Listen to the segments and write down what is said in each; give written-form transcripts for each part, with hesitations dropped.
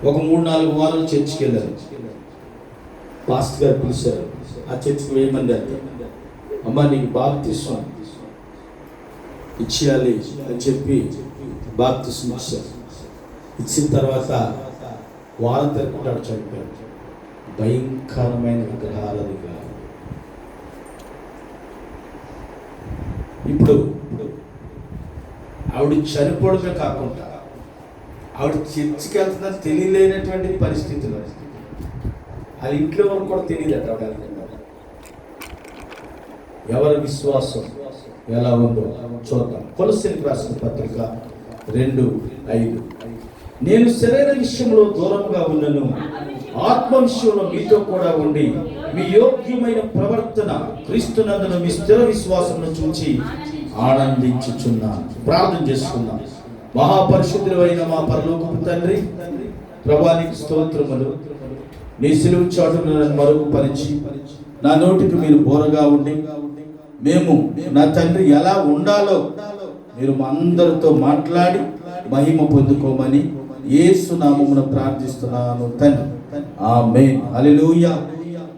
ఒక 3-4 వారాలు చర్చికి వెళ్ళారు. పాస్టర్ గారు పిలిచారు. ఆ చర్చికి 1000 మంది వెళ్తారు. అమ్మ నీకు బాప్తిస్మం ఇచ్చేయాలి అని చెప్పి బాప్తిస్మం ఇచ్చారు. ఇచ్చిన తర్వాత వారం తిరగకుంటాడు, చనిపోయాడు. భయంకరమైన విగ్రహాలది. ఇప్పుడు ఆవిడ చనిపోవడమే కాకుండా ఆవిడ చర్చికి వెళ్తుందని తెలియలేనటువంటి పరిస్థితులు. అది ఇంట్లో వరకు కూడా తెలియదట ఆవిడ. ఎవరి విశ్వాసం ఎలా ఉందో చూద్దాం. కొలస్సీలకు రాసిన పత్రిక 2:5. నేను శరీర విషయంలో దూరంగా ఉన్నను, ఆత్మ విషయంలో మీతో కూడా ఉండి మీ యోగ్యమైన ప్రవర్తన క్రీస్తునందున మీ స్థిర విశ్వాసమును చూచి ఆనందించుచున్నాను. ప్రార్థన చేసుకుందాం. మహాపరిశుద్ధుడు అయిన మా పరలోకపు తండ్రి, ప్రభువానికి స్తోత్రములు. నీ సిలువ చాటును నన్ను మరుగుపరిచి నా నోటికి మీరు బోరగా ఉండి మేము నా తండ్రి ఎలా ఉండాలో మీరు మా అందరితో మాట్లాడి మహిమ పొందుకోమని యేసు నామమున ప్రార్థిస్తున్నాను తండ్రి. ఆమేన్. హల్లెలూయా.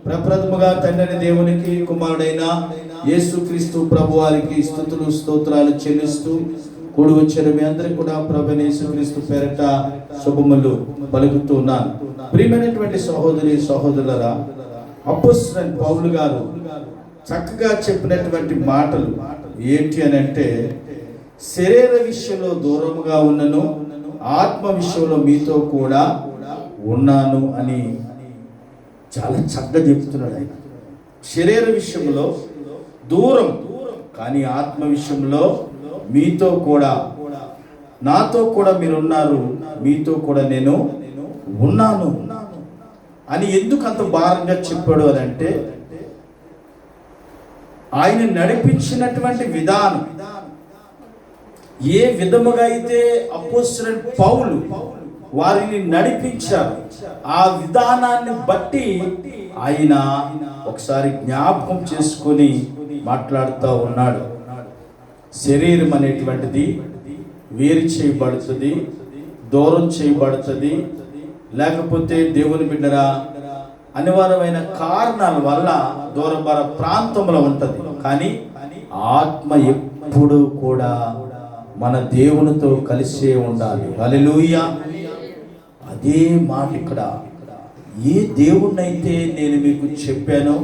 ప్రప్రథముగా తండ్రి దేవునికి కుమారుడైన యేసుక్రీస్తు ప్రభువారికి స్తుతులు స్తోత్రాలు చెల్లిస్తూ కూడి వచ్చిన మీ అందరికీ కూడా ప్రభువైన యేసుక్రీస్తు పేరట శుభములు పలుకుతున్నాను. ప్రియమైనటువంటి సహోదరి సహోదరులారా, అపోస్తలుడైన పౌలు గారు చక్కగా చెప్పినటువంటి మాటలు ఏంటి అని అంటే, శరీర విషయంలో దూరముగా ఉన్నను, ఆత్మ విషయంలో మీతో కూడా ఉన్నాను అని చాలా చక్కగా చెప్తున్నాడు ఆయన. శరీర విషయంలో దూరం, కానీ ఆత్మ విషయంలో మీతో కూడా, నాతో కూడా మీరు ఉన్నారు, మీతో కూడా నేను ఉన్నాను అని ఎందుకు అంత భారంగా చెప్పాడు అని అంటే, ఆయన నడిపించినటువంటి విధానం ఏ విధముగా అయితే అపోస్తలుడైన పౌలు వారిని నడిపించారు, ఆ విధానాన్ని బట్టి ఆయన ఒకసారి జ్ఞాపకం చేసుకొని మాట్లాడుతూ ఉన్నాడు. శరీరం అనేటువంటిది వేరు చేయబడుతుంది, దూరం చేయబడుతుంది. లేకపోతే దేవుని బిడ్డరా అనివార్యమైన కారణాల వల్ల దూరభార ప్రాంతంలో ఉంటుంది. కానీ ఆత్మ ఎప్పుడు కూడా మన దేవునితో కలిసే ఉండాలి. హల్లెలూయా. అదే మాట ఇక్కడ. ఏ దేవుణ్ణైతే నేను మీకు చెప్పానో,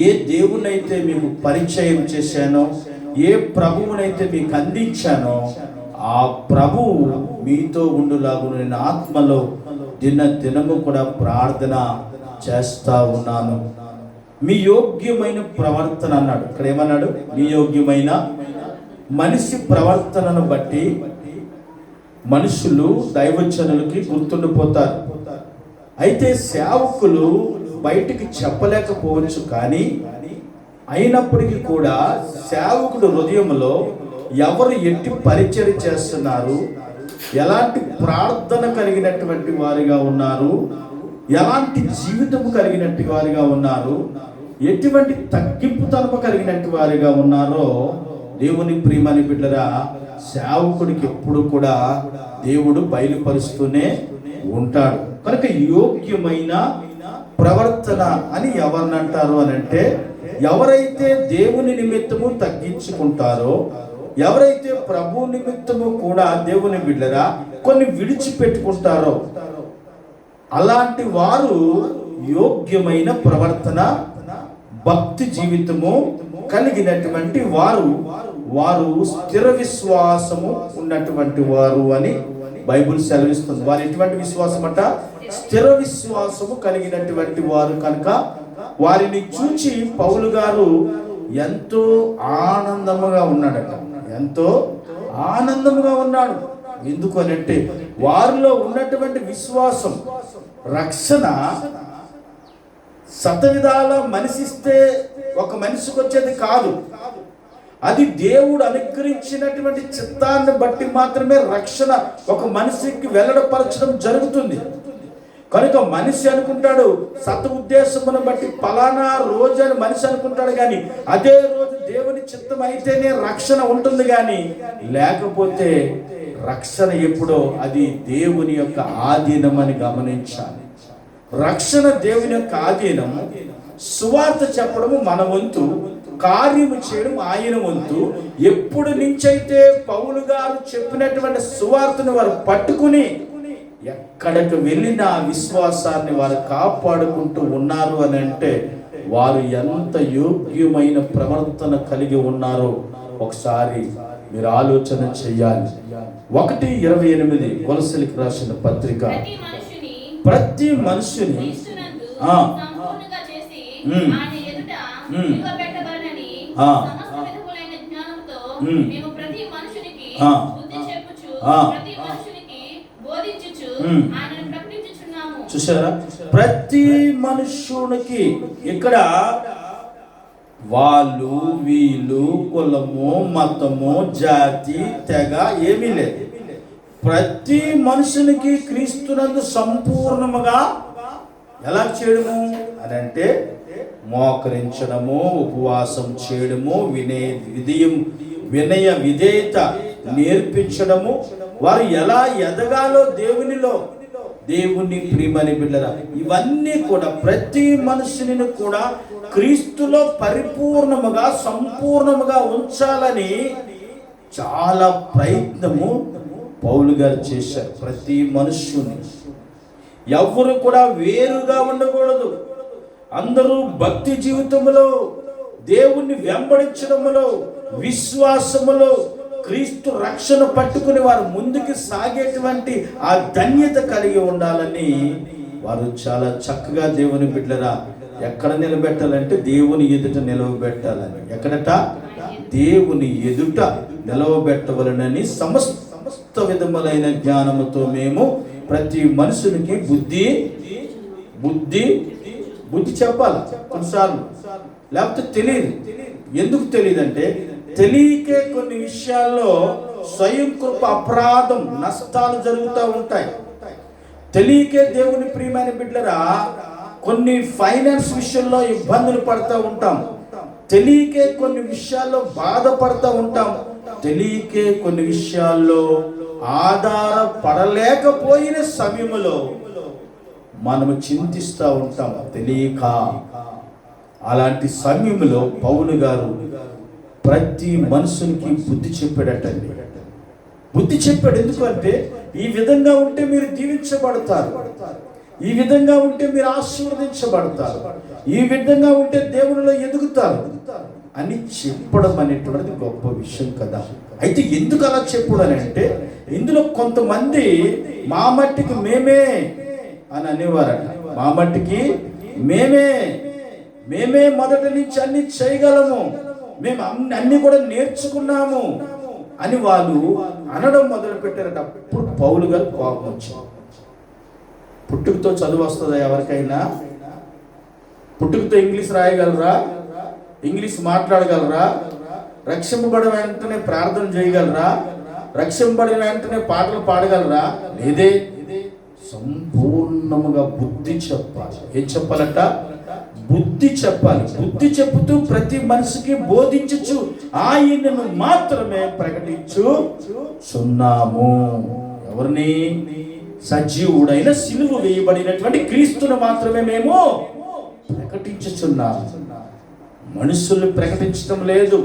ఏ దేవుణ్ణైతే మీకు పరిచయం చేశానో, ఏ ప్రభువునైతే మీకు అందించానో, ఆ ప్రభువు మీతో ఉండులాగున నేను ఆత్మలో దినము కూడా ప్రార్థన చేస్తా ఉన్నాను. మీ యోగ్యమైన ప్రవర్తన అన్నాడు. ఇక్కడ ఏమన్నాడు? మీ యోగ్యమైన మనిషి ప్రవర్తనను బట్టి మనుషులు దైవజనులకి గుర్తుండిపోతారు. అయితే సేవకులు బయటికి చెప్పలేకపోవచ్చు, కానీ అయినప్పటికీ కూడా సేవకుడు హృదయంలో ఎవరు ఎట్టి పరిచర్య చేస్తున్నారు, ఎలాంటి ప్రార్థన కలిగినటువంటి వారిగా ఉన్నారు, ఎలాంటి జీవితం కలిగినట్టు వారిగా ఉన్నారు, ఎటువంటి తగ్గింపుతనము కలిగినట్టు వారిగా ఉన్నారో దేవుని ప్రియమని బిడ్డరా సేవకుడికి ఎప్పుడు కూడా దేవుడు బయలుపరుస్తూనే ఉంటాడు. కనుక యోగ్యమైన ప్రవర్తన అని ఎవరిని అంటారు అని అంటే, ఎవరైతే దేవుని నిమిత్తము తగ్గించుకుంటారో, ఎవరైతే ప్రభు నిమిత్తము కూడా దేవుని బిడ్డరా కొన్ని విడిచిపెట్టుకుంటారో, అలాంటి వారు యోగ్యమైన ప్రవర్తన, భక్తి జీవితము కలిగినటువంటి వారు, వారు స్థిర విశ్వాసము ఉన్నటువంటి వారు అని బైబిల్ సెలవిస్తుంది. వారు ఎటువంటి విశ్వాసం అంట? స్థిర విశ్వాసము కలిగినటువంటి వారు. కనుక వారిని చూచి పౌలు గారు ఎంతో ఆనందముగా ఉన్నాడట. ఎంతో ఆనందముగా ఉన్నాడు. ఎందుకు అని అంటే, వారిలో ఉన్నటువంటి విశ్వాసం, రక్షణ శతవిధాల మనిషిస్తే ఒక మనిషికి వచ్చేది కాదు. అది దేవుడు అనుగ్రహించినటువంటి చిత్తాన్ని బట్టి మాత్రమే రక్షణ ఒక మనిషికి వెల్లడపరచడం జరుగుతుంది. కనుక మనిషి అనుకుంటాడు సత ఉద్దేశమును బట్టి పలానా రోజు అని మనిషి అనుకుంటాడు, కానీ అదే రోజు దేవుని చిత్తం అయితేనే రక్షణ ఉంటుంది. కానీ లేకపోతే రక్షణ ఎప్పుడో అది దేవుని యొక్క ఆధీనం అని గమనించాలి. రక్షణ దేవుని యొక్క ఆధీనము. సువార్త చెప్పడము మన వంతు, కార్యము చేయడం ఆయన వంతు. ఎప్పుడు నుంచైతే పౌలు గారు చెప్పినటువంటి సువార్తను వారు పట్టుకుని ఎక్కడికి వెళ్ళిన ఆ విశ్వాసాన్ని వారు కాపాడుకుంటూ ఉన్నారు అని అంటే వారు ఎంత యోగ్యమైన ప్రవర్తన కలిగి ఉన్నారో ఒకసారి మీరు ఆలోచన చెయ్యాలి. 1:28 కొలస్సీలకు రాసిన పత్రిక. ప్రతి మనుషుని చూసారా, ప్రతి మనుష్యునికి. ఇక్కడ వాళ్ళు వీళ్ళు కులము మతము జాతి తెగ ఏమీ లేదు. ప్రతి మనుషునికి క్రీస్తునందు సంపూర్ణముగా ఎలా చేయడము అని అంటే మోకరించడము, ఉపవాసం చేయడము, వినయ విధేయత నేర్పించడము. వారు ఎలా ఎదగాలో దేవునిలో, దేవుని ప్రియమని బిడ్డరా, ఇవన్నీ కూడా ప్రతి మనుషుని కూడా క్రీస్తులో పరిపూర్ణముగా సంపూర్ణముగా ఉంచాలని చాలా ప్రయత్నము పౌలు గారు చేశారు. ప్రతి మనుష్యుని ఎవరు కూడా వేరుగా ఉండకూడదు. అందరూ భక్తి జీవితములో, దేవుణ్ణి వెంబడించడములో, విశ్వాసములో క్రీస్తు రక్షణ పట్టుకుని వారు ముందుకు సాగేటువంటి ఆ ధన్యత కలిగి ఉండాలని వారు చాలా చక్కగా దేవుని బిడ్డరా ఎక్కడ నిలబెట్టాలంటే దేవుని ఎదుట నిలవబెట్టాలని. ఎక్కడట? దేవుని ఎదుట నిలవబెట్టవలనని సమస్త విధములైన జ్ఞానముతో మేము ప్రతి మనుషునికి బుద్ధి చెప్పాలి కొన్నిసార్లు. లేకపోతే తెలియదు. ఎందుకు తెలియదు అంటే తెలియకే కొన్ని విషయాల్లో స్వయం కృప అపరాధం నష్టాలు జరుగుతూ ఉంటాయి. తెలియకే దేవుని ప్రియమైన బిడ్డరా కొన్ని ఫైనాన్స్ విషయంలో ఇబ్బందులు పడుతూ ఉంటాం. తెలియకే కొన్ని విషయాల్లో బాధపడుతూ ఉంటాం. తెలియకే కొన్ని విషయాల్లో ఆధారపడలేకపోయిన సమయంలో మనము చింతిస్తూ ఉంటాం తెలియక. అలాంటి సమయంలో పౌలు గారు ప్రతి మనుషునికి బుద్ధి చెప్పాడటండి. బుద్ధి చెప్పాడు. ఎందుకంటే ఈ విధంగా ఉంటే మీరు దీవించబడతారు, ఈ విధంగా ఉంటే మీరు ఆశీర్వదించబడతారు, ఈ విధంగా ఉంటే దేవునిలో ఎదుగుతారు అని చెప్పడం అనేటువంటిది గొప్ప విషయం కదా. అయితే ఎందుకు అలా చెప్పడం అంటే ఇందులో కొంతమంది మా మట్టికి మేమే అని అనేవారట. మా మట్టికి మేమే మొదటి నుంచి అన్ని చేయగలము, మేము అన్ని కూడా నేర్చుకున్నాము అని వాళ్ళు అనడం మొదలు పెట్టారట. అప్పుడు పౌలు గారు కోపం వచ్చింది. పుట్టుకతో చదువు వస్తుందా ఎవరికైనా? పుట్టుకతో ఇంగ్లీష్ రాయగలరా? ఇంగ్లీష్ మాట్లాడగలరా? రక్షింపబడిన వెంటనే ప్రార్థన చేయగలరా? రక్షింపబడిన వెంటనే పాటలు పాడగలరా? లేదే. సంపూర్ణముగా బుద్ధి చెప్పాలి. ఏం చెప్పాలట? బుద్ధి చెప్పాలి. బుద్ధి చెప్పుతూ ప్రతి మనిషికి బోధించచ్చు ఆయనను మాత్రమే ప్రకటించుచున్నాము. ఎవరిని? సజీవుడైన సిలువ వేయబడినటువంటి క్రీస్తును మాత్రమే మేము ప్రకటించుచున్నాము. మనుషుల్ని ప్రకటించడం లేదు.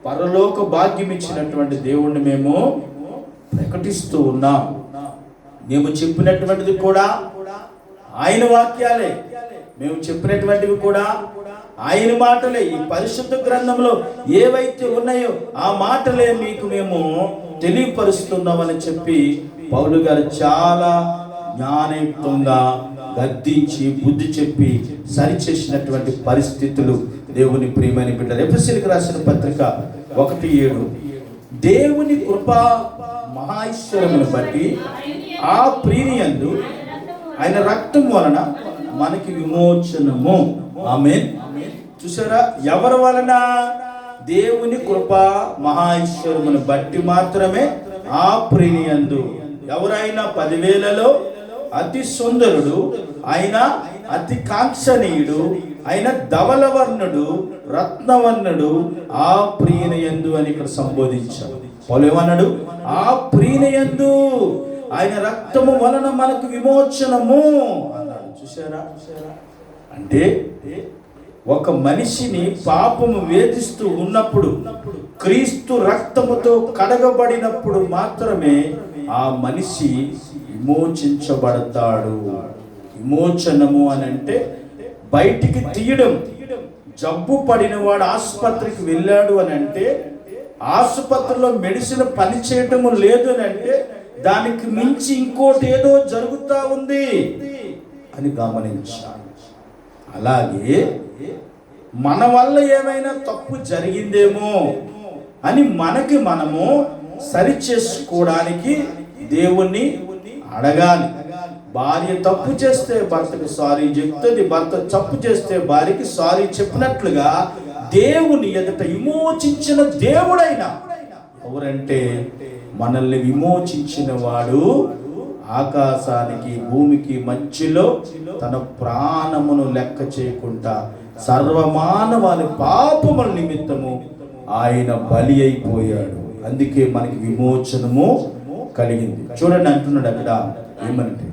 పరలోక భాగ్యం ఇచ్చినటువంటి దేవుణ్ణి మేము ప్రకటిస్తూ ఉన్నాం. మేము చెప్పినటువంటిది కూడా ఆయన వాక్యాలే, మేము చెప్పినటువంటివి కూడా ఆయన మాటలే. ఈ పరిశుద్ధ గ్రంథంలో ఏవైతే ఉన్నాయో ఆ మాటలే మీకు మేము తెలియపరుస్తున్నామని చెప్పి పౌలు గారు చాలా జ్ఞానయుక్తంగా గద్దించి బుద్ధి చెప్పి సరిచేసినటువంటి పరిస్థితులు దేవుని ప్రియమైన బిడ్డలు. ఎఫెసీయులకు రాసిన పత్రిక 1:7 దేవుని కృపా మహైశ్వర్యమును బట్టి ఆ ప్రియనియందు ఆయన రక్తం వలన మనకి విమోచనము. ఆమేన్. చూసారా? ఎవరి వలన? దేవుని కృపా మహైశ్వర్యమును బట్టి మాత్రమే ఆ ప్రియనియందు. ఎవరైనా 10,000లో అతి సుందరుడు, ఆయన అతి కాంక్షణీయుడు, ఆయన ధవలవర్ణుడు, రత్నవర్ణుడు ఆ ప్రియనియందు అని ఇక్కడ సంబోధించారు. పౌలు ఏమన్నాడు? ఆ ప్రియునియందు ఆయన రక్తము వలన మనకు విమోచనము అన్నాడు. చూసారా? అంటే ఒక మనిషిని పాపము వేధిస్తూ ఉన్నప్పుడు క్రీస్తు రక్తముతో కడగబడినప్పుడు మాత్రమే ఆ మనిషి విమోచించబడతాడు. విమోచనము అని అంటే బయటికి తీయడం. జబ్బు పడిన వాడు ఆసుపత్రికి వెళ్ళాడు అని అంటే ఆసుపత్రిలో మెడిసిన్ పనిచేయటము లేదు అని అంటే దానికి మించి ఇంకోటి ఏదో జరుగుతూ ఉంది అని గమనించాలి. అలాగే మన వల్ల ఏమైనా తప్పు జరిగిందేమో అని మనకి మనము సరి చేసుకోవడానికి దేవుణ్ణి అడగాలి. భార్య తప్పు చేస్తే భర్తకి సారీ చెప్తుంది, భర్త తప్పు చేస్తే భార్యకి సారీ చెప్పినట్లుగా దేవుని ఎదుట విమోచించిన దేవుడైనా ఎవరంటే మనల్ని విమోచించిన వాడు ఆకాశానికి భూమికి మధ్యలో తన ప్రాణమును లెక్క చేయకుండా సర్వమానవాని పాపముల నిమిత్తము ఆయన బలి అయిపోయాడు. అందుకే మనకి విమోచనము కలిగింది. చూడండి అంటున్నాడు అక్కడ ఏమంటే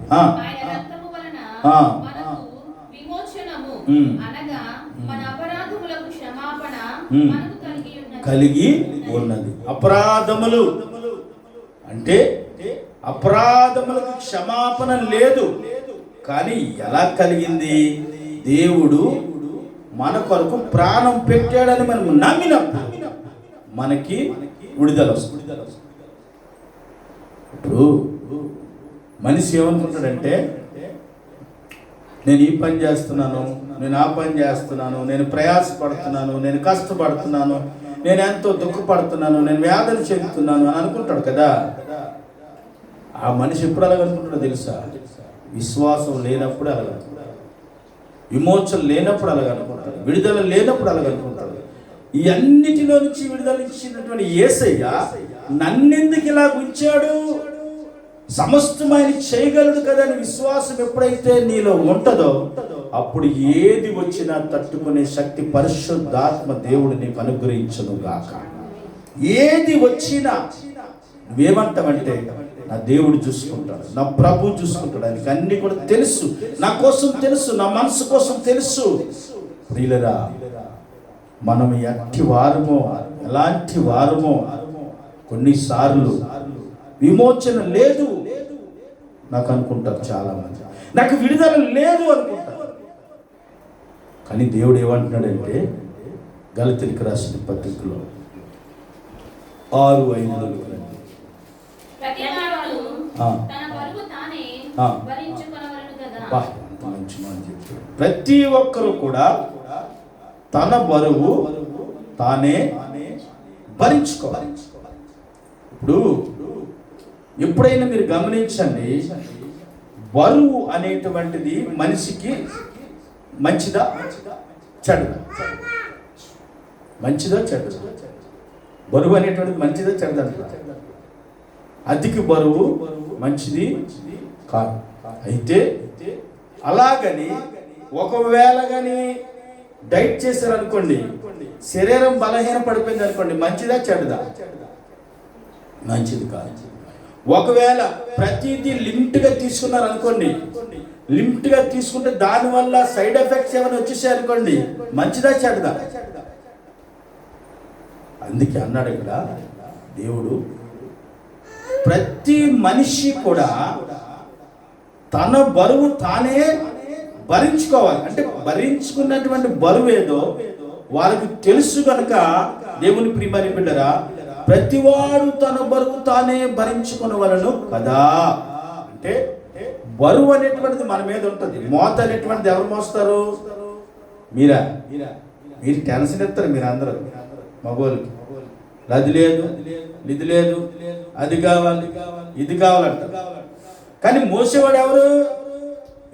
కలిగి ఉన్నది. అపరాధములు అంటే అపరాధములకు క్షమాపణ లేదు, కానీ ఎలా కలిగింది? దేవుడు మన కొరకు ప్రాణం పెట్టాడని మనం నమ్మినప్పుడు మనకి విడుదల వస్తుంది. ఇప్పుడు మనిషి ఏమనుకుంటాడంటే నేను ఈ పని చేస్తున్నాను, నేను ఆ పని చేస్తున్నాను, నేను ప్రయాసపడుతున్నాను, నేను కష్టపడుతున్నాను, నేను ఎంతో దుఃఖపడుతున్నాను, నేను వేదన చెందుతున్నాను అని అనుకుంటాడు కదా. ఆ మనిషి ఎప్పుడు అలాగ అనుకుంటాడో తెలుసా? విశ్వాసం లేనప్పుడు అలాగ అనుకుంటాడు, విమోచన లేనప్పుడు అలాగ అనుకుంటాడు, విడుదల లేనప్పుడు అలాగ అనుకుంటాడు. ఈ అన్నిటిలో నుంచి విడుదల ఇచ్చినటువంటి యేసయ్య నన్నెందుకు ఇలా ఉంచాడు, సమస్తం ఆయన చేయగలడు కదా అని విశ్వాసం ఎప్పుడైతే నీలో ఉంటుందో అప్పుడు ఏది వచ్చినా తట్టుకునే శక్తి పరిశుద్ధాత్మ దేవుడు నీకు అనుగ్రహించును గాక. ఏది వచ్చినా నువ్వేమంటావంటే నా దేవుడు చూసుకుంటాడు, నా ప్రభు చూసుకుంటాడు, ఆయనకి అన్ని కూడా తెలుసు, నా కోసం తెలుసు, నా మనసు కోసం తెలుసు. ప్రియులరా, మనం ఎట్టి వారమో ఎలాంటి వారమో కొన్నిసార్లు విమోచన లేదు నాకు అనుకుంటారు చాలా మంది, నాకు విడుదల లేదు అనుకుంటారు. కానీ దేవుడు ఏమంటున్నాడంటే గలతీయులకు రాసిన పత్రికలో 6:5 మంచి మాట చెప్పాడు. ప్రతి ఒక్కరు కూడా తన బరువు తానే భరించుకోవాలి. ఇప్పుడు ఎప్పుడైనా మీరు గమనించండి, బరువు అనేటువంటిది మనిషికి మంచిదా చెడ్డదా? మంచిదా చెడ్డదా? బరువు అనేటువంటిది మంచిదా చెడ్డదా? అధిక బరువు మంచిది కాదు. అయితే అలాగని ఒకవేళ కానీ డైట్ చేశారనుకోండి, శరీరం బలహీన పడిపోయింది అనుకోండి, మంచిదా చెడ్డదా? మంచిది కాదు. ఒకవేళ ప్రతిదీ లిమిట్గా తీసుకున్నారు అనుకోండి, లిమిట్గా తీసుకుంటే దానివల్ల సైడ్ ఎఫెక్ట్స్ ఏమైనా వచ్చేసాయి అనుకోండి, మంచిదా చెడ్డదా? అందుకే అన్నాడు ఇక్కడ దేవుడు, ప్రతి మనిషి కూడా తన బరువు తానే భరించుకోవాలి. అంటే భరించుకున్నటువంటి బరువు ఏదో వాళ్ళకి తెలుసు కనుక దేవుని ప్రియమైన బిడ్డరా, ప్రతివాడు తన బరువు తానే భరించుకునవలెను కదా. అంటే బరువు అనేటువంటిది మన మీద ఉంటుంది. మోత అనేటువంటిది ఎవరు మోస్తారు? మీరు టెన్షన్ ఇస్తారు. మీరు అందరూ మగోళ్ళకి అది లేదు, ఇది లేదు, అది కావాలి, ఇది కావాలంట. కానీ మోసేవాడు ఎవరు?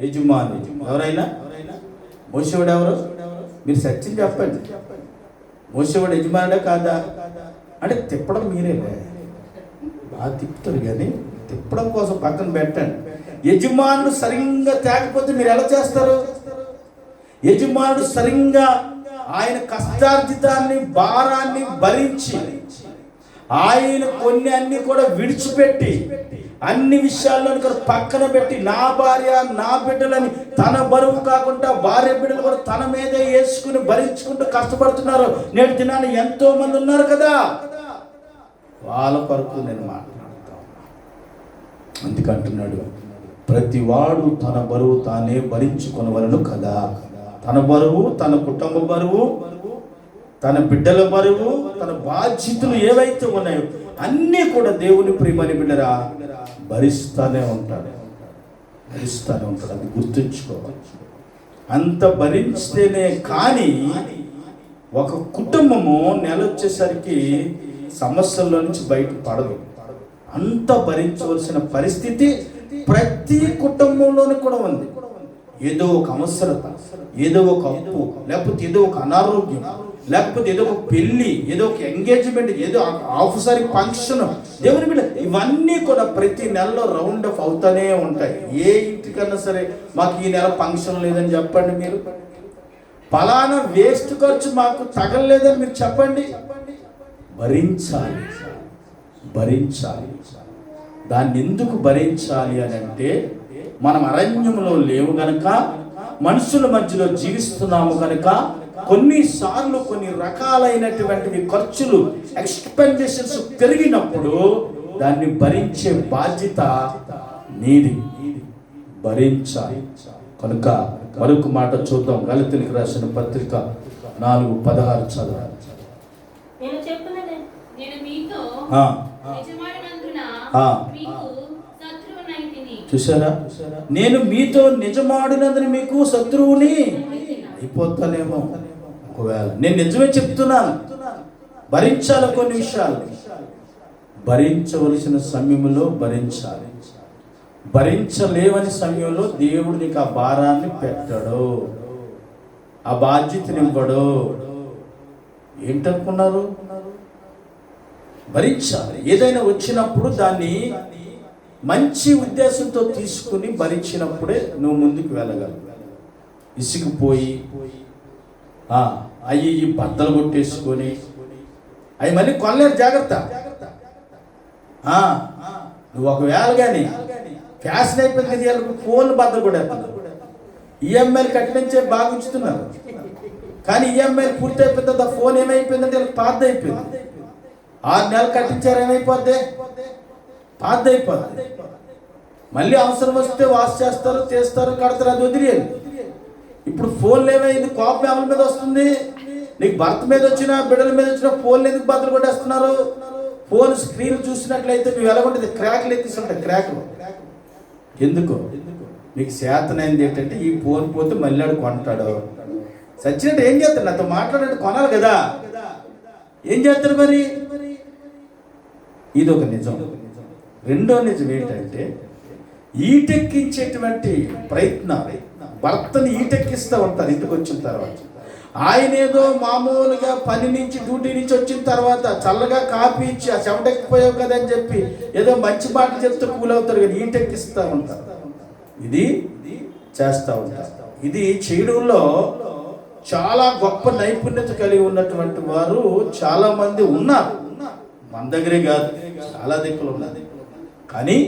యజమాని. ఎవరైనా మోసేవాడు ఎవరు? మీరు సత్యం చెప్పండి. మోసేవాడు యజమానుడే కాదా? అంటే తిప్పడం మీరే బాగా తిప్పుతారు, కానీ తిప్పడం కోసం పక్కన పెట్టండి. యజమానుడు సరిగ్గా తేకపోతే మీరు ఎలా చేస్తారు? యజమానుడు సరిగ్గా ఆయన కష్టార్జితాన్ని భారాన్ని భరించి ఆయన కొన్ని అన్ని కూడా విడిచిపెట్టి అన్ని విషయాల్లో కూడా పక్కన పెట్టి నా భార్య నా బిడ్డలని తన బరువు కాకుండా భార్య బిడ్డలు కూడా తన మీదే వేసుకుని భరించుకుంటూ కష్టపడుతున్నారు. నేటి దినాన్ని ఎంతో మంది ఉన్నారు కదా, వాళ్ళ కొరకు నేను మాట్లాడుతా ఉన్నా. అందుకంటున్నాడు, ప్రతి వాడు తన బరువు తానే భరించుకొనవలెను కదా. తన బరువు, తన కుటుంబ బరువు, తన బిడ్డల బరువు, తన బాధ్యతలు ఏవైతే ఉన్నాయో అన్నీ కూడా దేవుని ప్రియమని బిడ్డరా భరిస్తానే ఉంటాడు. అది గుర్తుంచుకోవాలి. అంత భరించితేనే కానీ ఒక కుటుంబము నెల వచ్చేసరికి సమస్యల్లో నుంచి బయట పడదు. అంత భరించవలసిన పరిస్థితి ప్రతి కుటుంబంలోనూ కూడా ఉంది. ఏదో ఒక అవసరత, ఏదో ఒక అప్పు, లేకపోతే ఏదో ఒక అనారోగ్యం, లేకపోతే ఏదో ఒక పెళ్లి, ఏదో ఒక ఎంగేజ్మెంట్, ఏదో ఆఫీసరీ ఫంక్షన్, దేవుని బిడ్డ ఇవన్నీ కూడా ప్రతి నెలలో రౌండ్ అప్ అవుతానే ఉంటాయి. ఏ ఇంటికన్నా సరే మాకు ఈ నెల ఫంక్షన్ లేదని చెప్పండి, మీరు ఫలానా వేస్ట్ ఖర్చు మాకు తగలలేదని మీరు చెప్పండి. భరించాలి. దాన్ని ఎందుకు భరించాలి అని అంటే, మనం అరణ్యంలో లేవు గనక, మనుషుల మధ్యలో జీవిస్తున్నాము గనక కొన్నిసార్లు కొన్ని రకాలైనటువంటి ఖర్చులు, ఎక్స్పెండిచర్స్ పెరిగినప్పుడు దాన్ని భరించే బాధ్యత నీది. భరించాలి. కనుక మరొక మాట చూద్దాం. గలతీయులకు రాసిన పత్రిక 4:16 చదవాలి. చూసారా, నేను మీతో నిజమాడినందున మీకు శత్రువుని అయిపోతానేమో. ఒకవేళ నేను నిజమే చెప్తున్నాను, భరించాలి. కొన్ని విషయాలు భరించవలసిన సమయంలో భరించాలి. భరించలేవని సమయంలో దేవుడు నీకు ఆ భారాన్ని పెట్టాడు, ఆ బాధ్యతని ఇవ్వడు. ఏంటనుకున్నారు? భరించాలి. ఏదైనా వచ్చినప్పుడు దాన్ని మంచి ఉద్దేశంతో తీసుకుని భరించినప్పుడే నువ్వు ముందుకు వెళ్ళగలవు. ఇసుకుపోయి అవి బద్దలు కొట్టేసుకొని అవి మళ్ళీ కొనలేరు. జాగ్రత్త. నువ్వు ఒకవేళ కానీ ఫ్యాషన్ అయిపోయింది, ఫోన్లు బద్దలు కొట్టేస్తున్నారు. ఈఎంఐలు కట్టించే బాగా ఉంచుతున్నారు, కానీ ఈఎంఐలు పూర్తి అయిపోయిన తర్వాత ఫోన్ ఏమైపోయిందంటే పాత అయిపోయింది. 6 నెలలు కట్టించారు, ఏమైపోద్ది? పాత అయిపోద్ది. మళ్ళీ అవసరం వస్తే వాష్ చేస్తారు, చేస్తారు, కడతారు, అది వదిలేది. ఇప్పుడు ఫోన్లు ఏమైంది? కోపం ఎవరి మీద వస్తుంది? నీకు భర్త మీద వచ్చినా బిడ్డల మీద వచ్చినా ఫోన్లు ఎందుకు బద్దలు కొట్టేస్తున్నారు? ఫోన్ స్క్రీన్ చూసినట్లయితే నువ్వు ఎలా ఉంటుంది? క్రాక్లు ఎత్తిస్తుంటాయి. క్రాక్లు ఎందుకు? నీకు చేతనైంది ఏంటంటే ఈ ఫోన్ పోతే మళ్ళీ ఆడు కొంటాడు. సచ్చినట్టు ఏం చేస్తాడు? నాతో మాట్లాడంటే కొనాలి కదా, ఏం చేస్తాడు మరి? ఇది ఒక నిజం. రెండో నిజం ఏంటంటే, ఈటెక్కించేటువంటి ప్రయత్నాలు. భర్తని ఈటెక్కిస్తూ ఉంటారు ఇంటికి వచ్చిన తర్వాత. ఆయన ఏదో మామూలుగా పని నుంచి, డ్యూటీ నుంచి వచ్చిన తర్వాత చల్లగా కాఫీ ఇచ్చి ఆ చెమటెక్కిపోయావు కదా అని చెప్పి ఏదో మంచి మాటలు చెప్తూ కూలవుతారు, కానీ ఈటెక్కిస్తూ ఉంటారు. ఇది చేస్తూ ఉంటారు. ఇది చేయడంలో చాలా గొప్ప నైపుణ్యత కలిగి ఉన్నటువంటి వారు చాలా మంది ఉన్నారు. మన దగ్గరే కాదు, చాలా దిక్కులు ఉన్నది. కానీ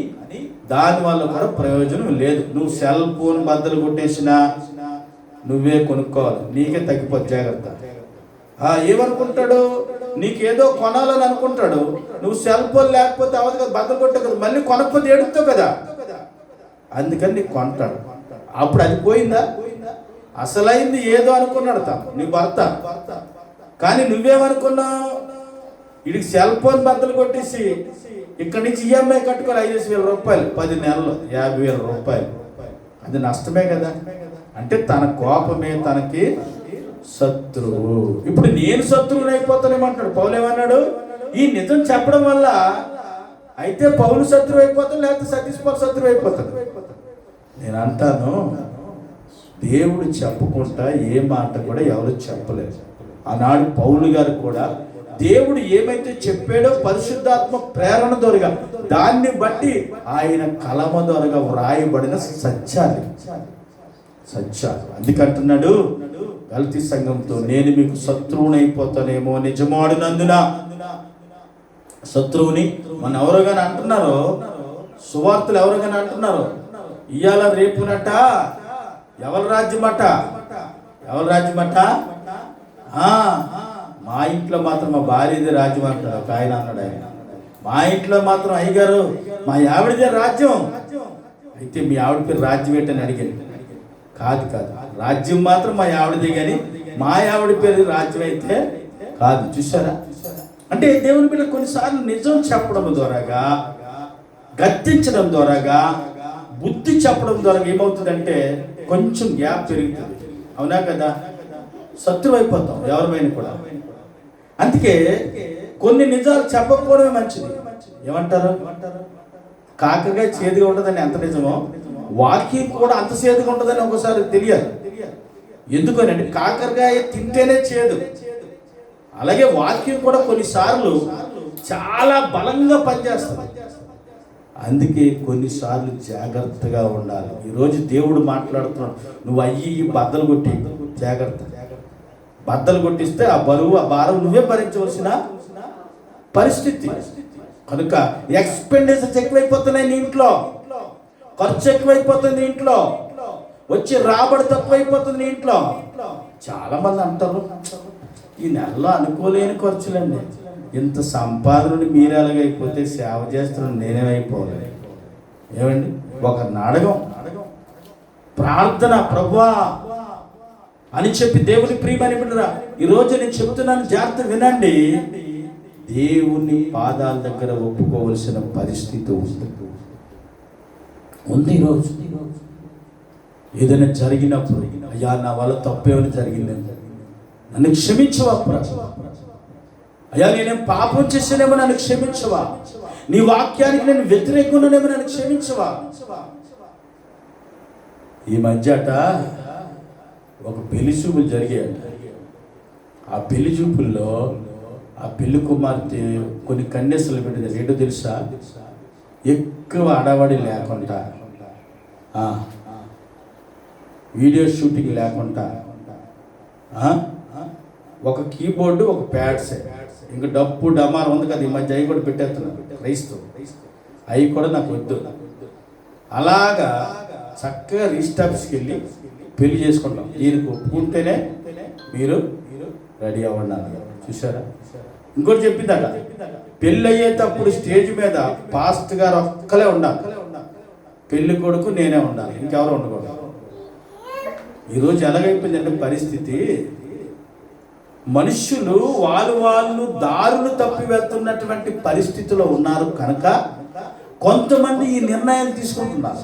దానివల్ల కూడా ప్రయోజనం లేదు. నువ్వు సెల్ ఫోన్ బద్దలు కొట్టేసినా నువ్వే కొనుక్కోవాలి, నీకే తగ్గిపోద్ది. జాగ్రత్త. ఏమనుకుంటాడు? నీకేదో కొనాలని అనుకుంటాడు. నువ్వు సెల్ ఫోన్ లేకపోతే అవదు కదా, బద్దలు కొట్టావు కదా, మళ్ళీ కొనకపోతే ఏడుతావు కదా, అందుకని నీకు కొంటాడు. అప్పుడు అది పోయిందా? అసలైంది ఏదో అనుకున్నాడు నీ భర్త, కానీ నువ్వేమనుకున్నావు? వీడికి సెల్ ఫోన్ బద్దలు కొట్టేసి ఇక్కడి నుంచి ఈఎంఐ కట్టుకొని 5,000 రూపాయలు 10 నెలలు 50,000 రూపాయలు. అది నష్టమే కదా. అంటే తన కోపమే తనకి శత్రువు. ఇప్పుడు నేను శత్రువుని అయిపోతానేమంటాడు పౌలు. ఏమన్నాడు? ఈ నిజం చెప్పడం వల్ల అయితే పౌలు శత్రువు అయిపోతాడు, లేకపోతే సతీష్ పౌలు శత్రువు అయిపోతాడు. నేను అంటాను, దేవుడు చెప్పకుండా ఏ మాట కూడా ఎవరు చెప్పలేదు. ఆనాడు పౌలు గారు కూడా దేవుడు ఏమైతే చెప్పాడో పరిశుద్ధాత్మ ప్రేరణ ద్వారా దాన్ని బట్టి ఆయన కలమ ద్వారా వ్రాయబడిన సత్యాలు. అందుకంటున్నాడు గలతీ సంఘంతో, నేను మీకు శత్రువునైపోతానేమో నిజమాడినందున శత్రువుని మన ఎవరుగానే అంటున్నారు, సువార్తలు ఎవరుగానే అంటున్నారు, ఇవాళ రేపునట ఎవరి రాజ్యమట, ఎవరి రాజ్యమట, మా ఇంట్లో మాత్రం మా భార్యది రాజ్యం అంటారు ఒక ఆయన అన్నాడు. ఆయన మా ఇంట్లో మాత్రం అయ్యగారు మా ఆవిడదే రాజ్యం. అయితే మీ ఆవిడ పేరు రాజ్యం ఏంటని అడిగాను. కాదు కాదు, రాజ్యం మాత్రం మా ఆవిడదే, కానీ మా ఆవిడ పేరు రాజ్యం అయితే కాదు. చూసారా? అంటే దేవుని బిడ్డ కొన్నిసార్లు నిజం చెప్పడం ద్వారాగా, గద్దించడం ద్వారాగా, బుద్ధి చెప్పడం ద్వారా ఏమవుతుందంటే కొంచెం గ్యాప్ పెరుగుతుంది. అవునా కదా? శత్రువు అయిపోతాం ఎవరిమైనా కూడా. అందుకే కొన్ని నిజాలు చెప్పకపోవడమే మంచిది. ఏమంటారు? కాకరకాయ చేదుగా ఉంటుందని ఎంత నిజమో, వాక్యం కూడా అంత చేదుగా ఉంటుందని ఒకసారి తెలియాలి. ఎందుకనంటే కాకరకాయ తింటేనే చేదు, అలాగే వాక్యం కూడా కొన్నిసార్లు చాలా బలంగా పనిచేస్తుంది. అందుకే కొన్నిసార్లు జాగ్రత్తగా ఉండాలి. ఈరోజు దేవుడు మాట్లాడుతున్నాడు, నువ్వు అయ్యి బద్దలు కొట్టి జాగ్రత్త. బద్దలు కొట్టిస్తే ఆ బరువు, ఆ భారం నువ్వే భరించవలసిన పరిస్థితి. కనుక ఎక్స్పెండిచర్స్ ఎక్కువైపోతున్నాయి నీ ఇంట్లో, ఖర్చు ఎక్కువైపోతుంది నీ ఇంట్లో, వచ్చి రాబడి తక్కువైపోతుంది నీ ఇంట్లో. చాలా మంది అంటారు, ఈ నెలలో అనుకోలేని ఖర్చులండి, ఇంత సంపాదనని మీరు ఎలాగైపోతే సేవ చేస్తున్నాను నేనేమైపోవాలి. ఏమండి? ఒక నాటకం ప్రార్థన ప్రభువా అని చెప్పి దేవుని ప్రియమని బిడ్డరా, ఈరోజు నేను చెప్తున్నాను, జాగ్రత్త వినండి. దేవుని పాదాల దగ్గర ఒప్పుకోవలసిన పరిస్థితి ఉంది ఈరోజు. ఏదైనా జరిగినప్పుడు, అయ్యా నా వల్ల తప్పేమని జరిగింది, నన్ను క్షమించవా ప్రభు, అయ్యా నేనేం పాపం చేసానేమో నన్ను క్షమించవా, నీ వాక్యానికి నేను వ్యతిరేకున్నానేమో నన్ను క్షమించవా. ఈ మధ్యట ఒక పెళ్లి చూపులు జరిగాయంట. ఆ పెళ్లి చూపుల్లో ఆ పెళ్లి కుమార్తె కొన్ని కన్యసలు పెట్టింది. ఏంటో తెలుసా? ఎక్కువ అడవాడి లేకుండా, వీడియో షూటింగ్ లేకుండా, ఒక కీబోర్డు, ఒక ప్యాడ్స్, ఇంకా డప్పు డమార్ ఉంది కదా, ఈ మధ్య అవి కూడా పెట్టేస్తున్నారు క్రైస్తవు, అవి కూడా నాకు వద్దు. అలాగా చక్కగా రిజిస్టర్ ఆఫీస్కి వెళ్ళి పెళ్లి చేసుకుంటాం, దీనికి ఒప్పుకుంటేనే మీరు రెడీ అవ్వండి. చూసారా? ఇంకోటి చెప్పిందట, పెళ్ళి అయ్యేటప్పుడు స్టేజ్ మీద పాస్ట్ గారు ఒక్కలే ఉండాలి, పెళ్లి కొడుకు నేనే ఉండాలి, ఇంకెవరు ఉండకూడదు. ఈరోజు ఎలాగైపోయిందంటే పరిస్థితి, మనుషులు వాళ్ళు దారులు తప్పి వెళ్తున్నటువంటి పరిస్థితిలో ఉన్నారు కనుక కొంతమంది ఈ నిర్ణయాలు తీసుకుంటున్నారు.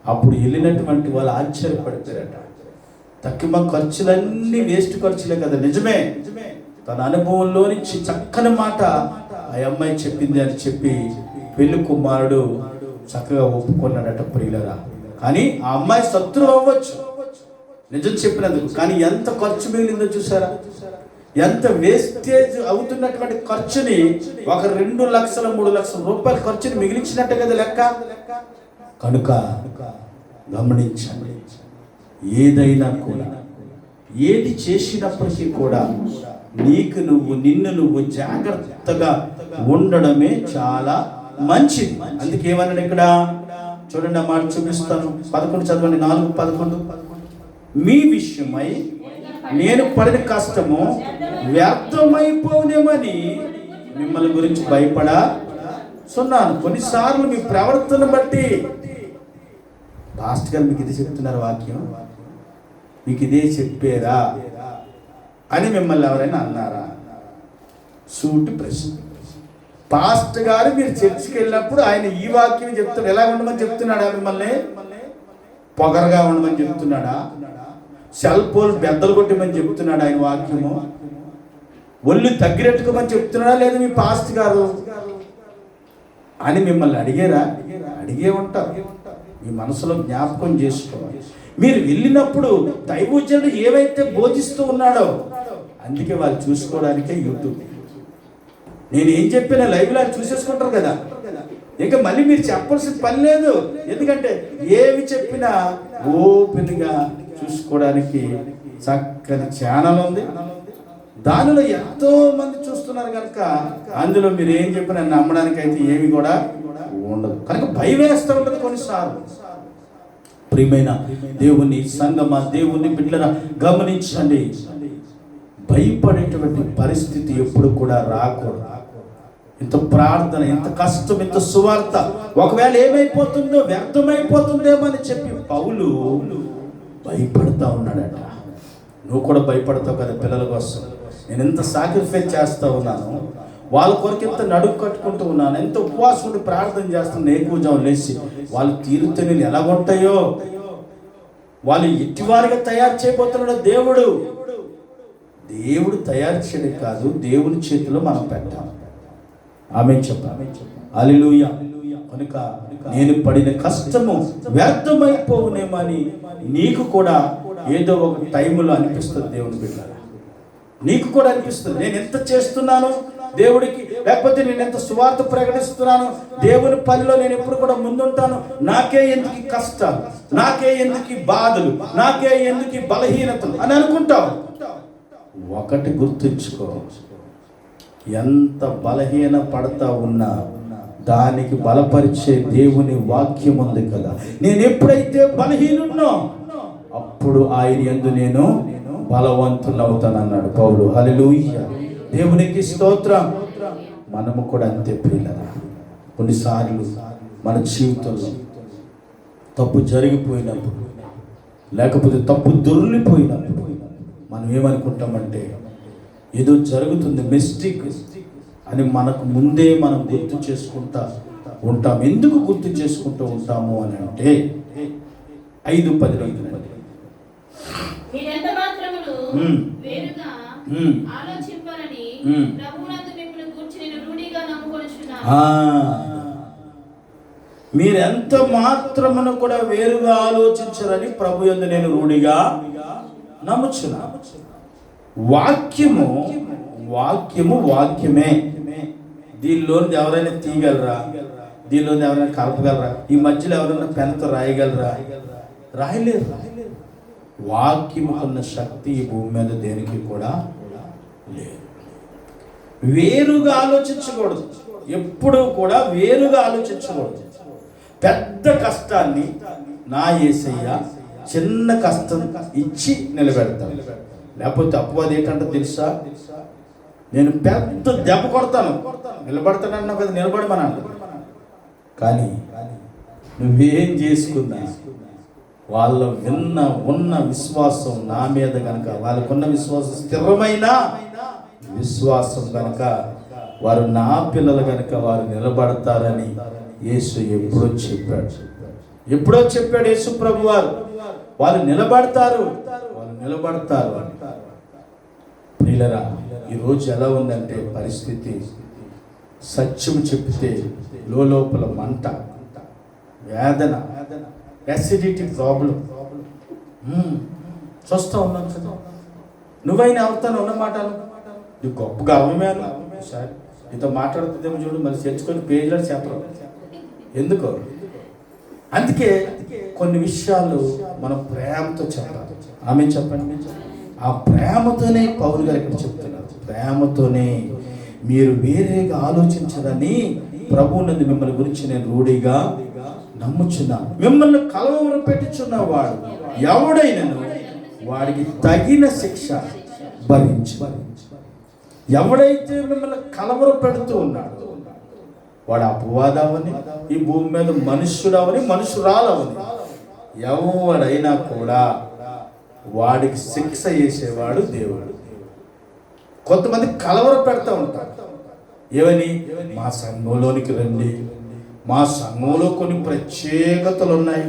అప్పుడు వెళ్ళినటువంటి వాళ్ళు ఆశ్చర్యపడిపోయారట. తక్కువ ఖర్చులన్నీ వేస్ట్ ఖర్చులే కదా. నిజమే, తన అనుభవంలో నుంచి చక్కని మాట ఆ అమ్మాయి చెప్పింది అని చెప్పి పెళ్లి కుమారుడు చక్కగా ఒప్పుకున్నాడట ప్రియులరా. కానీ ఆ అమ్మాయి శత్రువు అవ్వచ్చు నిజం చెప్పినందుకు, కానీ ఎంత ఖర్చు మిగిలిందో చూసారా? ఎంత వేస్టేజ్ అవుతున్నటువంటి ఖర్చుని, ఒక 2 లక్షల 3 లక్షల రూపాయల ఖర్చుని మిగిలించినట్టే కదా లెక్క. కనుక గమనించండి, ఏదైనా కూడా, ఏది చేసినప్పటికీ కూడా నిన్ను నువ్వు జాగ్రత్తగా ఉండడమే చాలా మంచిది. అందుకేమన్నాడు ఇక్కడ చూడండి, ఆ మాట చూపిస్తాను. 11 చదవండి, 4:11. మీ విషయమై నేను పడిన కష్టము వ్యర్థమైపోనేమని మిమ్మల్ని గురించి భయపడుతున్నాను. కొన్నిసార్లు మీ ప్రవర్తన బట్టి, పాస్ట్ గారు మీకు ఇది చెప్తున్నారు వాక్యం, మీకు ఇదే చెప్పారా అని మిమ్మల్ని ఎవరైనా అన్నారా? సూటి ప్రశ్న. పాస్ట్ గారు మీరు చర్చికి వెళ్ళినప్పుడు ఆయన ఈ వాక్యం చెప్తాడు, ఎలా ఉండమని చెప్తున్నాడా? మిమ్మల్ని పొగరగా ఉండమని చెప్తున్నాడా? సెల్ ఫోన్ బెద్దలు కొట్టమని చెప్తున్నాడు ఆయన వాక్యము? ఒళ్ళు తగ్గిరెట్టుకోమని చెప్తున్నాడా? లేదా మీ పాస్ట్ గారు అని మిమ్మల్ని అడిగారా? అడిగే ఉంటారు. మీ మనసులో జ్ఞాపకం చేసుకోవాలి. మీరు వెళ్ళినప్పుడు దైవజనుడు ఏవైతే బోధిస్తూ ఉన్నాడో, అందుకే వాళ్ళు చూసుకోవడానికే యూట్యూబ్. నేను ఏం చెప్పినా లైవ్లో చూసేసుకుంటారు కదా, ఇంకా మళ్ళీ మీరు చెప్పాల్సిన పని లేదు. ఎందుకంటే ఏవి చెప్పినా ఓపెన్గా చూసుకోవడానికి చక్కని ఛానల్ ఉంది, దానిలో ఎంతో మంది చూస్తున్నారు కనుక అందులో మీరు ఏం చెప్పినా నమ్మడానికి అయితే ఏమి కూడా ఉండదు. కనుక భయం వేస్తూ ఉంటుంది కొన్నిసార్లు. ప్రియమైన దేవుని సంగమా, దేవుని బిడ్డల గమనించండి, భయపడేటువంటి పరిస్థితి ఎప్పుడు కూడా రాకూడదు. ఇంత ప్రార్థన, ఇంత కష్టం, ఇంత సువార్త ఒకవేళ ఏమైపోతుందో, వ్యర్థమైపోతుందేమో అని చెప్పి పౌలు భయపడతా ఉన్నాడట. నువ్వు కూడా భయపడతావు కదా పిల్లల కోసం. నేను ఎంత సాక్రిఫైస్ చేస్తూ ఉన్నాను, వాళ్ళ కొరకు ఎంత నడుము కట్టుకుంటూ ఉన్నాను, ఎంత ఉపవాసం ఉండి ప్రార్థన చేస్తున్నాను, ఎక్కువజాము లేచి వాళ్ళు తీరుతెన్నులు ఎలా ఉంటాయో, వాళ్ళు ఎట్టివారిగా తయారు చేయబోతున్నాడో దేవుడు తయారు చేయడం కాదు, దేవుని చేతిలో మనం పెట్టాలి. ఆమేన్ చెప్పాలి. హల్లెలూయా. కనుక నేను పడిన కష్టము వ్యర్థమైపోవునేమని నీకు కూడా ఏదో ఒక టైంలో అనిపిస్తుంది. దేవుని బిడ్డలారా, నీకు కూడా అనిపిస్తుంది, నేను ఎంత చేస్తున్నాను దేవుడికి, లేకపోతే నేను ఎంత సువార్త ప్రకటిస్తున్నాను, దేవుని పనిలో నేను ఎప్పుడు కూడా ముందుంటాను, నాకే ఎందుకు కష్టాలు, నాకే ఎందుకు బాధలు, నాకే ఎందుకు బలహీనతలు అని అనుకుంటావు. ఒకటి గుర్తుంచుకో, ఎంత బలహీన పడతా ఉన్నా దానికి బలపరిచే దేవుని వాక్యం ఉంది కదా. నేను ఎప్పుడైతే బలహీనున్నో అప్పుడు ఆయన యందు నేను బలవంతులవుతాను అన్నాడు పౌలు. హల్లెలూయా. దేవునికి స్తోత్రం. మనము కూడా అంతే ప్రియులారా. కొన్నిసార్లు మన జీవితంలో తప్పు జరిగిపోయినప్పుడు, లేకపోతే తప్పు దొర్లిపోయినప్పుడు మనం ఏమనుకుంటామంటే ఏదో జరుగుతుంది, మిస్టేక్ అని మనకు ముందే మనం గుర్తు చేసుకుంటా ఉంటాం. ఎందుకు గుర్తు చేసుకుంటూ ఉంటాము అని అంటే 5:10 మీరెంత మాత్రమును కూడా వేరుగా ఆలోచించరని ప్రభు యందు నేను రూఢిగా నమ్ముచున్నా. వాక్యమే. దీనిలోని ఎవరైనా తీయగలరా? దీనిలోని ఎవరైనా కలపగలరా? ఈ మధ్యలో ఎవరైనా పెన్తో రాయగలరా? రాయలేరు. వాక్యముకున్న శక్తి ఈ భూమి మీద దేనికి కూడా లేదు. వేరుగా ఆలోచించకూడదు. ఎప్పుడూ కూడా వేరుగా ఆలోచించకూడదు. పెద్ద కష్టాన్ని నా యేసయ్య చిన్న కష్టం ఇచ్చి నిలబెడతాను. లేకపోతే అపవాది ఏంటంటే తెలుసా, నేను పెద్ద దెబ్బ కొడతాను, నిలబడతానన్నా కదా, నిలబడమన్నాను. కానీ నువ్వేం చేసుకున్నా వాళ్ళ ఉన్న విశ్వాసం నా మీద కనుక, వాళ్ళకున్న విశ్వాసం స్థిరమైన విశ్వాసం కనుక, వారు నా పిల్లలు కనుక వారు నిలబడతారని యేసు ఎప్పుడో చెప్పాడు యేసు ప్రభు వారు. వాళ్ళు నిలబడతారు. ప్రియులరా, ఈరోజు ఎలా ఉందంటే పరిస్థితి, సత్యం చెప్తే లోపల మంట, వేదన, యాసిడిటీ ప్రాబ్లం చూస్తూ ఉన్నాను కదా. నువ్వైనా అవుతాను ఉన్న మాటలు నువ్వు గొప్పగా అవమేను. సార్ నీతో మాట్లాడుతుందేమో చూడు, మరి తెచ్చుకొని పేజీలో చెప్పరు ఎందుకో. అందుకే కొన్ని విషయాలు మనం ప్రేమతో చెప్పాలి. ఆమె చెప్పండి. ఆ ప్రేమతోనే పౌలు గారు ఇక్కడ చెప్తున్నారు. ప్రేమతోనే మీరు వేరేగా ఆలోచించదని ప్రభువునందు మిమ్మల్ని గురించి నేను రూఢిగా నమ్ముచున్నాను. మిమ్మల్ని కలవరం పెట్టుచున్నవాడు ఎవడైనను వాడికి తగిన శిక్ష భరించు. ఎవడైతే మిమ్మల్ని కలవరం పెడుతూ ఉన్నాడు వాడు అపవాదవని, ఈ భూమి మీద మనుష్యుడవని, మనుషురాలవని, ఎవడైనా కూడా వాడికి శిక్ష చేసేవాడు దేవుడు. కొంతమంది కలవర పెడతా ఉంటారు. ఏమని? మా సంఘంలోనికి రండి, మా సంఘంలో కొన్ని ప్రత్యేకతలు ఉన్నాయి.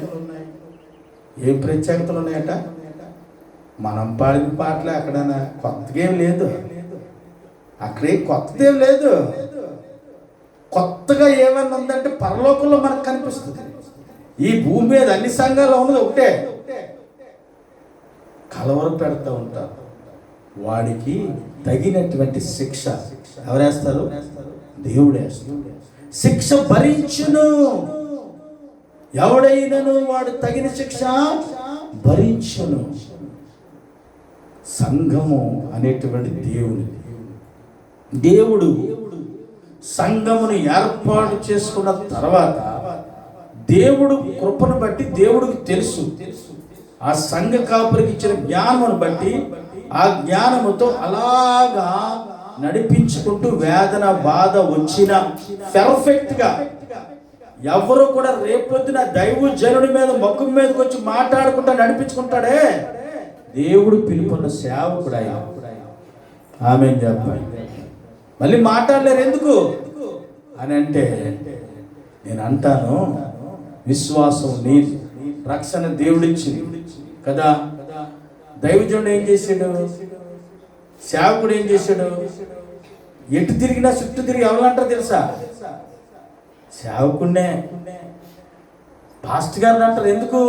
ఏం ప్రత్యేకతలు ఉన్నాయట? మనం పాడిన పాటలే. అక్కడైనా కొత్తగా ఏం లేదు, అక్కడే కొత్తదేం లేదు. కొత్తగా ఏమన్నా ఉందంటే పరలోకంలో మనకు కనిపిస్తుంది. ఈ భూమి మీద అన్ని సంఘాల్లో ఉన్నది ఒకటే. కలవరం పెడతా ఉంటారు. వాడికి తగినటువంటి శిక్ష ఎవరేస్తారు? దేవుడే వేస్తాడు. శిక్ష భరించును. ఎవడైనను వాడు తగిన శిక్ష భరించును. సంఘము అనేటువంటి దేవుడు సంఘమును ఏర్పాటు చేసుకున్న తర్వాత దేవుడు కృపను బట్టి దేవుడికి తెలుసు, ఆ సంఘ కాపురికి ఇచ్చిన జ్ఞానమును బట్టి ఆ జ్ఞానముతో అలాగా నడిపించుకుంటూ వేదన బాధ వచ్చిన పర్ఫెక్ట్గా ఎవరు కూడా రేపొద్దున దైవజనుడి మీద ముఖం మీదకి వచ్చి మాట్లాడుకుంటా నడిపించుకుంటాడే దేవుడు పిలుపున్న సేవకుడు ఆయన. ఆమేన్ చెప్పాలి. మళ్ళీ మాట్లాడలేరు ఎందుకు అని అంటే నేను అంటాను, విశ్వాసం నీది, రక్షణ దేవుడిచ్చింది కదా. దైవజనుడు ఏం చేశాడు, సేవకుడు ఏం చేశాడు, ఎటు తిరిగినా చుట్టూ తిరిగి ఎవరంటారు తెలుసా, సేవకుడినే. పాస్టర్ గారిని అంటారు ఎందుకు,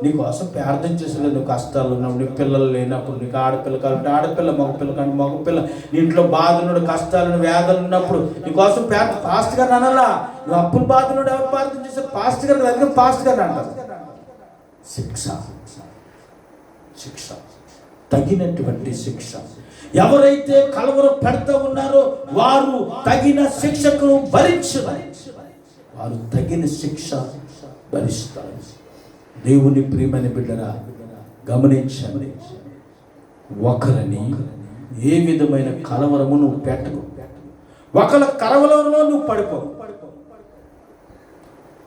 నీకోసం ప్రార్థన చేసేది, నువ్వు కష్టాలు ఉన్నప్పుడు, నీకు పిల్లలు లేనప్పుడు, నీకు ఆడపిల్ల కావాలంటే ఆడపిల్ల, మగపిల్ల కానీ మగపిల్ల, నీ ఇంట్లో బాధలున్నాడు, కష్టాలను వేదలు ఉన్నప్పుడు నీకోసం పాస్టర్ గారిని అనాలా. నువ్వు అప్పులు బాధలున్నాడు, ఎవరు ప్రార్థన చేశారు, పాస్టర్ గారు దగ్గర పాస్టర్ గారిని అంటారు. శిక్ష తగినటువంటి శిక్ష. ఎవరైతే కలవర పెడతా ఉన్నారో వారు తగిన శిక్షకు వారు తగిన శిక్ష భరిస్తారు. దేవుని ప్రియమైన బిడ్డరా గమనించండి, ఒకరిని ఏ విధమైన కలవరము నువ్వు పెట్టకు, ఒకరి కలవరంలో నువ్వు పడిపో.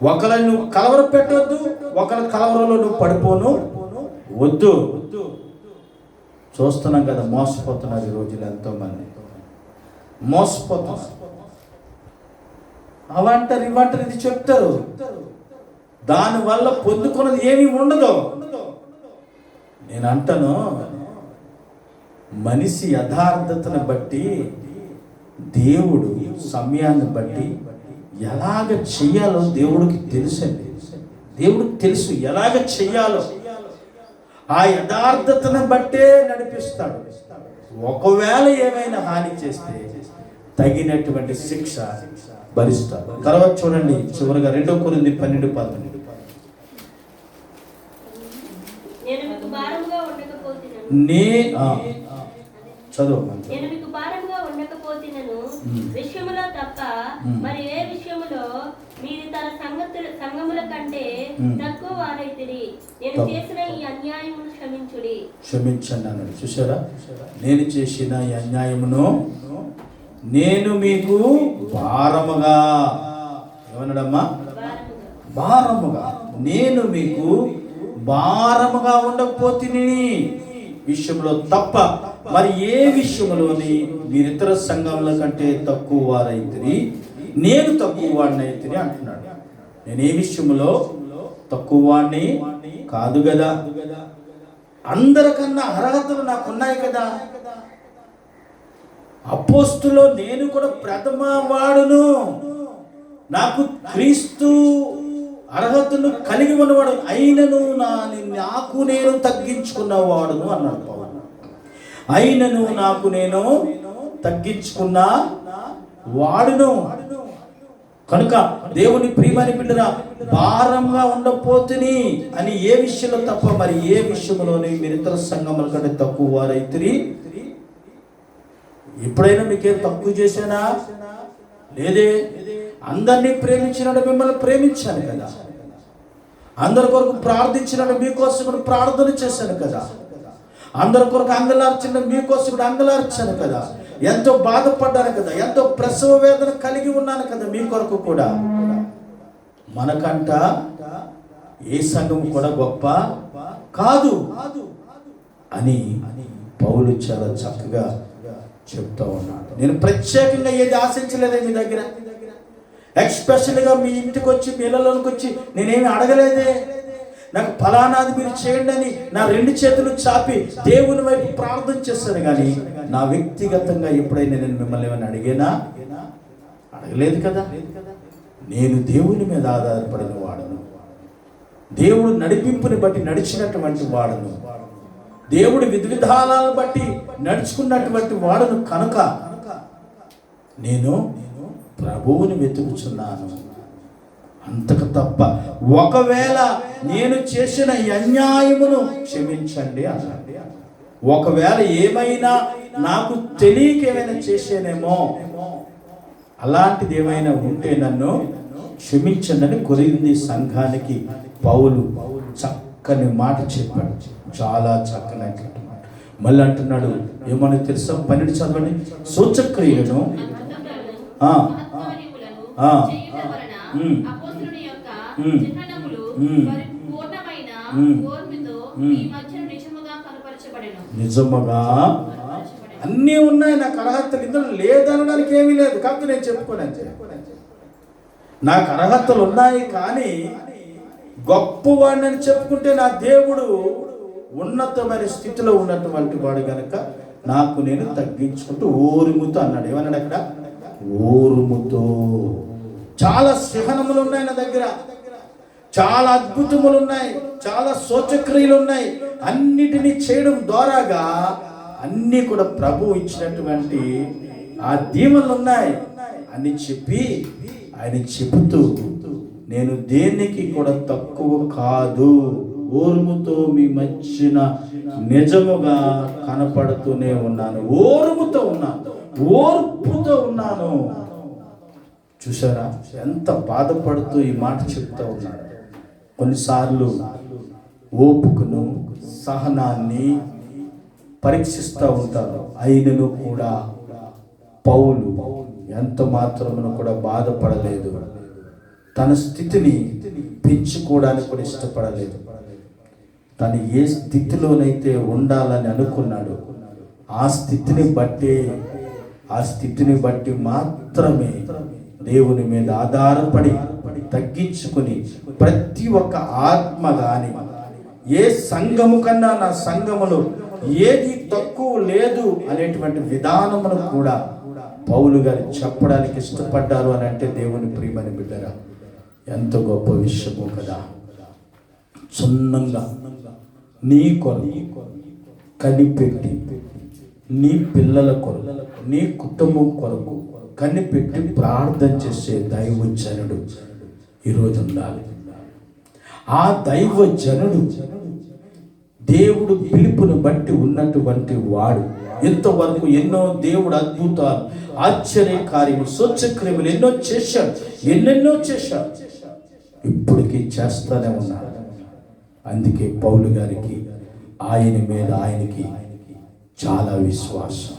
ఒకరిని నువ్వు కలవర పెట్టవద్దు, ఒకరి కలవరంలో నువ్వు పడిపోను వద్దు. చూస్తున్నాం కదా, మోసపోతున్నారు ఈ రోజులు ఎంతో మంది మోసపోతున్నారు. అవంటారు ఇవంటారు ఇది చెప్తారు, దానివల్ల పొందుకున్నది ఏమీ ఉండదు. నేను అంటాను, మనిషి యథార్థతను బట్టి దేవుడు సమయాన్ని బట్టి ఎలాగ చెయ్యాలో దేవుడికి తెలుసండి. దేవుడికి తెలుసు ఎలాగ చెయ్యాలో, ఆ యథార్థతను బట్టే నడిపిస్తాడు. ఒకవేళ ఏమైనా హాని చేస్తే తగినటువంటి శిక్ష భరిస్తాడు. తర్వాత చూడండి చివరిగా 2 కొరింథీ 12:19. విషయములో తప్ప మరి ఏ విషయములో మీరు తన సంగముల కంటే తక్కువ వారైతిరి. నేను చేసిన ఈ అన్యాయమును క్షమించండి అన్నాడు. చూసారా, నేను చేసిన ఈ అన్యాయమును నేను మీకు భారముగా, ఏమన్నాడమ్మా, భారముగా, నేను మీకు భారముగా ఉండకపోతిని విషయంలో తప్ప మరి ఏ విషయంలోని మీరితర సంఘముల కంటే తక్కువ వారైతిరి, నేను తక్కువ వాడిని అయితిని అంటున్నాడు. నేను ఏ విషయంలో తక్కువ వాడిని కాదు కదా, అందరికన్నా అర్హతలు నాకున్నాయి కదా. అపోస్తులో నేను కూడా ప్రథమ వాడును, నాకు క్రీస్తు అర్హతను కలిగి ఉన్నవాడు అయినను నాకు నేను తగ్గించుకున్నవాడును అన్నాడు పౌలు. అయినను నాకు నేను తగ్గించుకున్న వాడును. కనుక దేవుని ప్రియమైన బిడ్డరా, భారంగా ఉండపోతుని అని ఏ విషయంలో తప్ప మరి ఏ విషయంలోని మీరు ఇతర సంఘముల కంటే తక్కువ వారైతిరి. ఎప్పుడైనా మీకేం తక్కువ చేశానా? లేదే. అందరినీ ప్రేమించినట్టు మిమ్మల్ని ప్రేమించాను కదా, అందరి కొరకు ప్రార్థించినట్టు మీకోసం కూడా ప్రార్థన చేశాను కదా, అందరి కొరకు అంగలార్చిన మీకోసం కూడా అంగలార్చాను కదా, ఎంతో బాధపడ్డాను కదా, ఎంతో ప్రసవ వేదన కలిగి ఉన్నాను కదా మీ కొరకు కూడా. మనకంట ఏ సంఘం కూడా గొప్ప కాదు అని పౌలు చాలా చక్కగా చెప్తా ఉన్నాడు. నేను ప్రత్యేకంగా ఏది ఆశించలేదే మీ దగ్గర, ఎక్స్పెషల్గా మీ ఇంటికి వచ్చి మీ ఇళ్ళలోకి వచ్చి నేనేమి అడగలేదే. నాకు ఫలానాది మీరు చేయండి అని నా 2 చేతులు చాపి దేవుని వైపు ప్రార్థన చేస్తాను, కానీ నా వ్యక్తిగతంగా ఎప్పుడైనా నేను మిమ్మల్ని ఏమైనా అడిగేనా? అడగలేదు కదా. నేను దేవుని మీద ఆధారపడిన వాడను, దేవుడు నడిపింపుని బట్టి నడిచినటువంటి వాడను, దేవుడి విధానాలను బట్టి నడుచుకున్నటువంటి వాడను. కనుక నేను ప్రభువుని వెతుకుచున్నాను, అంతకు తప్ప ఒకవేళ నేను చేసిన ఈ అన్యాయమును క్షమించండి అన్నాడు. ఒకవేళ ఏమైనా నాకు తెలియక ఏమైనా చేసేనేమో, అలాంటిది ఏమైనా ఉంటే నన్ను క్షమించండి కొరింథీ సంఘానికి పౌలు చక్కని మాట చెప్పాడు. చాలా చక్కని మాట. మళ్ళీ అంటున్నాడు ఏమని తెలుసా? 12 చదవండి. సూచక్రియలను నిజముగా అన్నీ ఉన్నాయి. నాకు అర్హతలు ఇందులో లేదనడానికి ఏమీ లేదు. కాబట్టి నేను చెప్పుకోనంతే, నాకు అర్హతలు ఉన్నాయి. కానీ గొప్పవాడిని అని చెప్పుకుంటే నా దేవుడు ఉన్నతమైన స్థితిలో ఉన్నటువంటి వాడు గనక నాకు నేను తగ్గించుకుంటూ ఓరుముతో అన్నాడు. ఏమన్నాడు అక్కడ? ఓరుముతో. చాలా సహనములు ఉన్నాయి నా దగ్గర, చాలా అద్భుతములు ఉన్నాయి, చాలా సూచక్రియలు ఉన్నాయి. అన్నిటినీ చేయడం ద్వారాగా అన్నీ కూడా ప్రభు ఇచ్చినటువంటి ఆ దీవెనలు ఉన్నాయి అని చెప్పి ఆయన చెబుతూ, నేను దేనికి కూడా తక్కువ కాదు, ఓర్ముతో మీ మధ్యన నిజముగా కనపడుతూనే ఉన్నాను, ఓర్ముతో ఉన్నాను, ఓర్పుతో ఉన్నాను. చూసారా ఎంత బాధపడుతూ ఈ మాట చెప్తా ఉన్నాడు. కొన్నిసార్లు ఓపుకును సహనాన్ని పరీక్షిస్తూ ఉంటారు. అయినను కూడా పౌలు ఎంత మాత్రమును కూడా బాధపడలేదు. తన స్థితిని పెంచుకోవడానికి కూడా ఇష్టపడలేదు. తను ఏ స్థితిలోనైతే ఉండాలని అనుకున్నాడు ఆ స్థితిని బట్టి మాత్రమే దేవుని మీద ఆధారపడి తగ్గించుకుని, ప్రతి ఒక్క ఆత్మ గాని ఏ సంఘము కన్నా నా సంఘములో ఏది తక్కువ లేదు అనేటువంటి విధానమును కూడా పౌలు గారు చెప్పడానికి ఇష్టపడ్డారు అని అంటే దేవుని ప్రియమని బిడ్డరా ఎంత గొప్ప విషయము కదా. సున్నంగా నీ కొరకు కనిపెట్టి, నీ పిల్లల కొరకు, నీ కుటుంబం కొరకు కనిపెట్టి ప్రార్థన చేసే దైవజనుడు ఈరోజు ఉండాలి. ఆ దైవజనుడు దేవుడు పిలుపును బట్టి ఉన్నటువంటి వాడు. ఇంతవరకు ఎన్నో దేవుడు అద్భుతాలు, ఆశ్చర్య కార్యములు, సూచక్రియములు ఎన్నెన్నో చేశాడు, ఇప్పటికీ చేస్తానే ఉన్నాడు. అందుకే పౌలు గారికి ఆయనకి చాలా విశ్వాసం,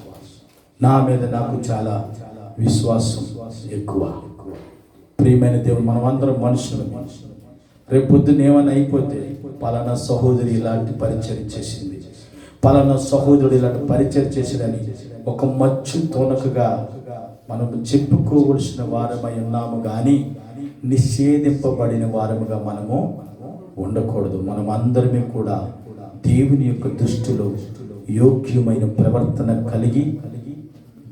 నా మీద నాకు చాలా విశ్వాసం ఎక్కువ. ప్రియమైన దేవుడు, మనం అందరం మనుషులు. రేపు పొద్దున్న ఏమైనా అయిపోతే పలానా సహోదరి ఇలాంటి పరిచయం చేసింది, పలానా సహోదరుడు ఇలాంటి పరిచయం చేసిందని ఒక మచ్చు తోనకగా మనము చెప్పుకోవలసిన వారమై ఉన్నాము, కానీ నిషేధింపబడిన వారముగా మనము ఉండకూడదు. మనం అందరమే కూడా దేవుని యొక్క దృష్టిలో యోగ్యమైన ప్రవర్తన కలిగి,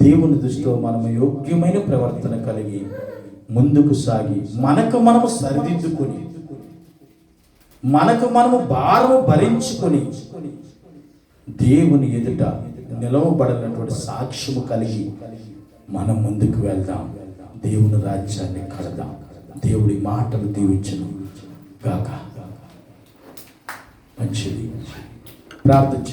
దేవుని దృష్టిలో మనము యోగ్యమైన ప్రవర్తన కలిగి ముందుకు సాగి, మనకు మనము సరిదిద్దుకొని, మనకు మనము భారము భరించుకొని దేవుని ఎదుట నిలవబడినటువంటి సాక్ష్యము కలిగి మనం ముందుకు వెళ్దాం. దేవుని రాజ్యాన్ని కడదాం. దేవుడి మాటలు దీవించును గాక. మంచిది. ప్రార్థన.